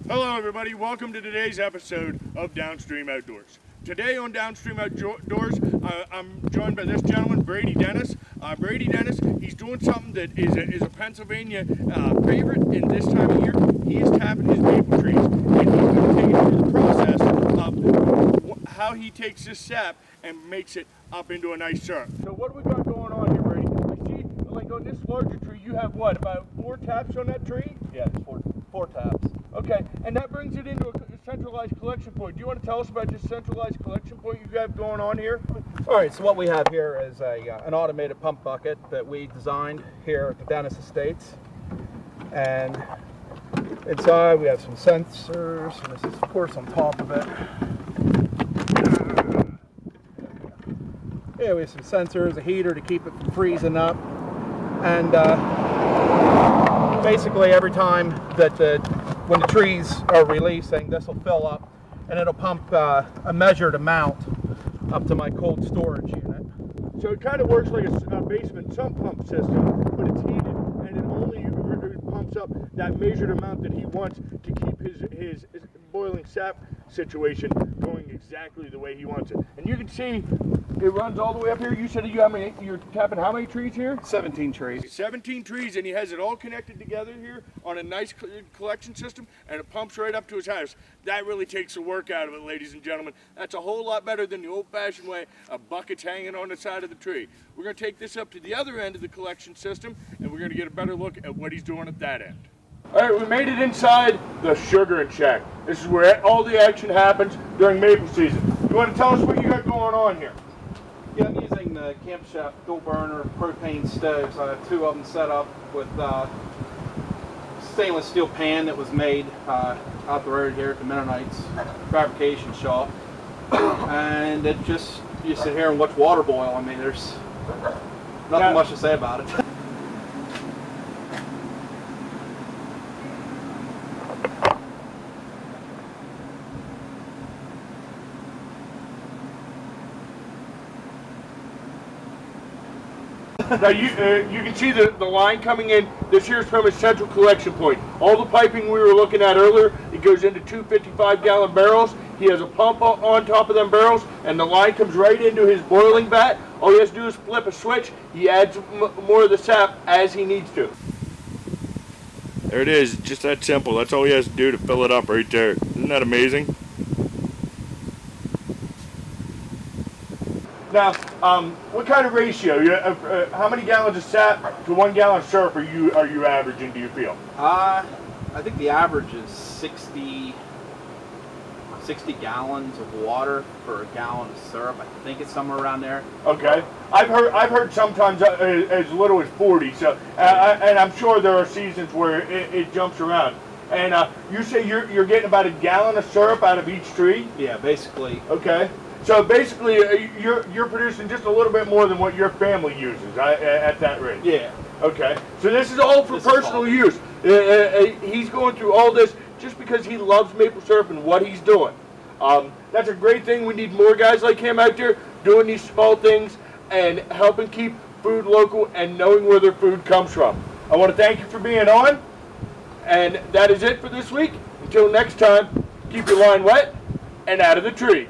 Hello everybody, welcome to today's episode of Downstream Outdoors. Today on Downstream Outdoors, I'm joined by this gentleman, Brady Dennis. Brady Dennis, he's doing something that is a Pennsylvania favorite in this time of year. He is tapping his maple trees, and he's going to take you through the process of how he takes this sap and makes it up into a nice syrup. So what do we got going on here, Brady? I see, like on this larger tree, you have what, about 4 taps on that tree? Yeah, it's four taps. Okay, and that brings it into a centralized collection point. Do you want to tell us about this centralized collection point you have going on here? All right, so what we have here is an automated pump bucket that we designed here at the Dennis Estates. And inside we have some sensors, and this is of course on top of it. Yeah, we have some sensors, a heater to keep it from freezing up. And basically every time that when the trees are releasing, this will fill up and it'll pump a measured amount up to my cold storage unit. So it kind of works like a basement sump pump system, but it's heated and it only pumps up that measured amount that he wants to keep his boiling sap situation going exactly the way he wants it. And you can see it runs all the way up here. You said you're tapping how many trees here? 17 trees. 17 trees, and he has it all connected together here on a nice collection system, and it pumps right up to his house. That really takes the work out of it, ladies and gentlemen. That's a whole lot better than the old-fashioned way of buckets hanging on the side of the tree. We're going to take this up to the other end of the collection system, and we're going to get a better look at what he's doing at that end. All right, we made it inside the sugaring shack. This is where all the action happens during maple season. You want to tell us what you got going on here? Yeah, I'm using the Camp Chef dual burner propane stoves. I have 2 of them set up with stainless steel pan that was made out the road here at the Mennonites fabrication shop. And it just, you sit here and watch water boil. I mean, there's nothing much to say about it. Now you can see the line coming in. This here's from his central collection point. All the piping we were looking at earlier, it goes into 2 55-gallon barrels. He has a pump on top of them barrels, and the line comes right into his boiling vat. All he has to do is flip a switch. He adds more of the sap as he needs to. There it is, just that simple. That's all he has to do to fill it up right there. Isn't that amazing? Now, what kind of ratio? How many gallons of sap to 1 gallon of syrup are you averaging? Do you feel? I think the average is 60 gallons of water for a gallon of syrup. I think it's somewhere around there. Okay, I've heard sometimes as little as 40. So, and I'm sure there are seasons where it jumps around. And you say you're getting about a gallon of syrup out of each tree? Yeah, basically. Okay. So basically, you're producing just a little bit more than what your family uses at that rate. Yeah. Okay. So this is all for personal use. He's going through all this just because he loves maple syrup and what he's doing. That's a great thing. We need more guys like him out there doing these small things and helping keep food local and knowing where their food comes from. I want to thank you for being on. And that is it for this week. Until next time, keep your line wet and out of the trees.